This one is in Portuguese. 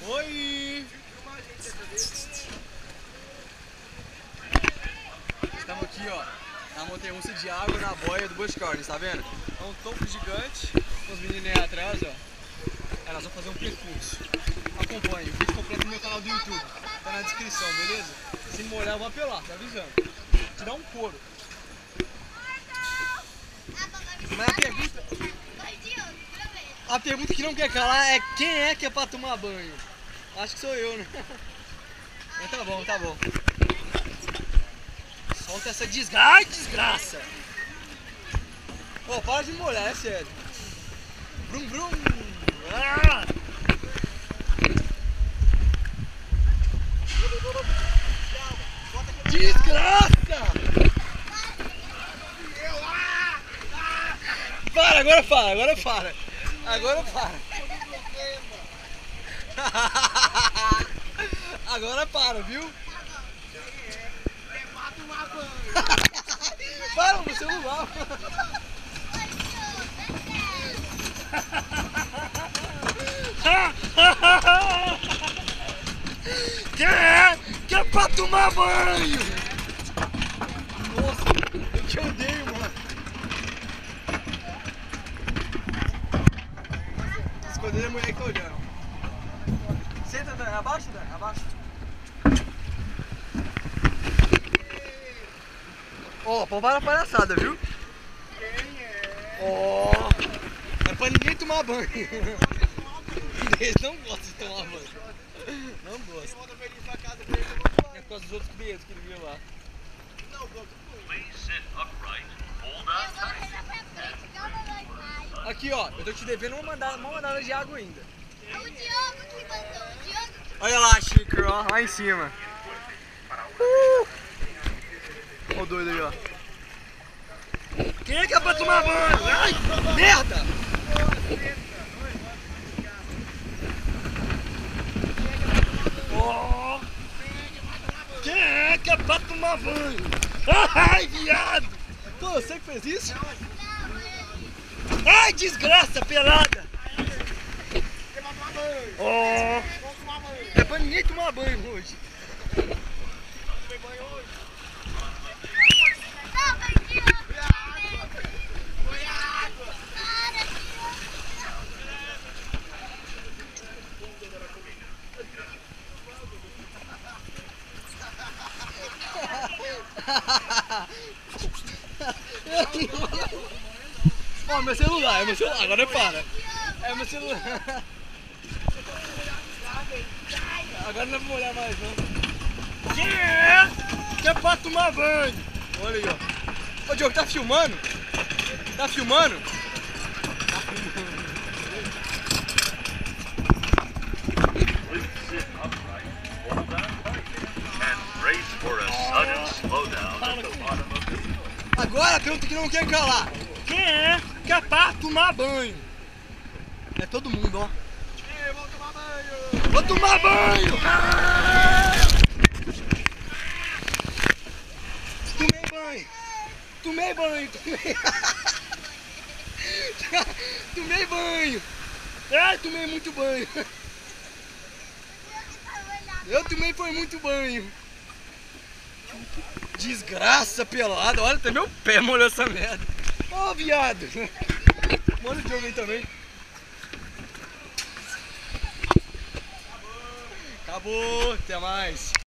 Oi! Estamos aqui, ó, na montanha-russa de água na boia do Busch Gardens, tá vendo? É um topo gigante, com os meninos aí atrás, ó. Nós vamos fazer um percurso. Acompanhe, o vídeo completo no meu canal do YouTube. Tá na descrição, beleza? Se me molhar, eu vou apelar, tá avisando. Tirar um couro. Mas a pergunta que não quer calar é quem é que é pra tomar banho? Acho que sou eu, né? Mas tá bom, tá bom. Solta essa desgraça. Ai, desgraça! Pô, para de molhar, é sério. Brum, brum. Ah! Desgraça! Para, agora para, agora para. Agora para. Agora para, viu? Para no celular. Que é pra tomar banho. Nossa, eu te odeio, mano. Esconder a mulher que tá olhando. Senta, Dan. Abaixa, Dan. Abaixa. Ó, pô, para a palhaçada, viu? Quem é? Ó, é pra ninguém tomar banho. Eles não gostam de tomar banho. Não gostam. É por causa dos outros clientes que ele viu lá. Aqui, ó, eu tô te devendo uma mandada de água ainda. É o Diogo que mandou, o Diogo que... Olha lá, Chico, ó, lá em cima. Ó o doido aí, ó. Quem é que é pra tomar banho? Ai, merda! Oh. Quem é que é pra tomar banho? Ai, viado! Pô, você que fez isso? Ai, desgraça, pelada! Oh. É pra ninguém tomar banho hoje. Ó, meu celular, é meu celular, agora para. É meu celular. Agora não vou olhar mais não. Quem é que é pra tomar banho? Olha aí, ó. Ô, Diogo, tá filmando? Tá filmando? Tá filmando. Agora a pergunta que não quer calar. Quem é que é pra tomar banho? É todo mundo, ó. Vou tomar banho! Vou tomar banho! Tomei banho! Tomei banho! Tomei banho! Ai, tomei muito banho! Eu também foi muito banho! Desgraça pelada! Olha, até meu pé molhou essa merda! Ó, viado! Molha o Diogo aí também! Acabou, até mais.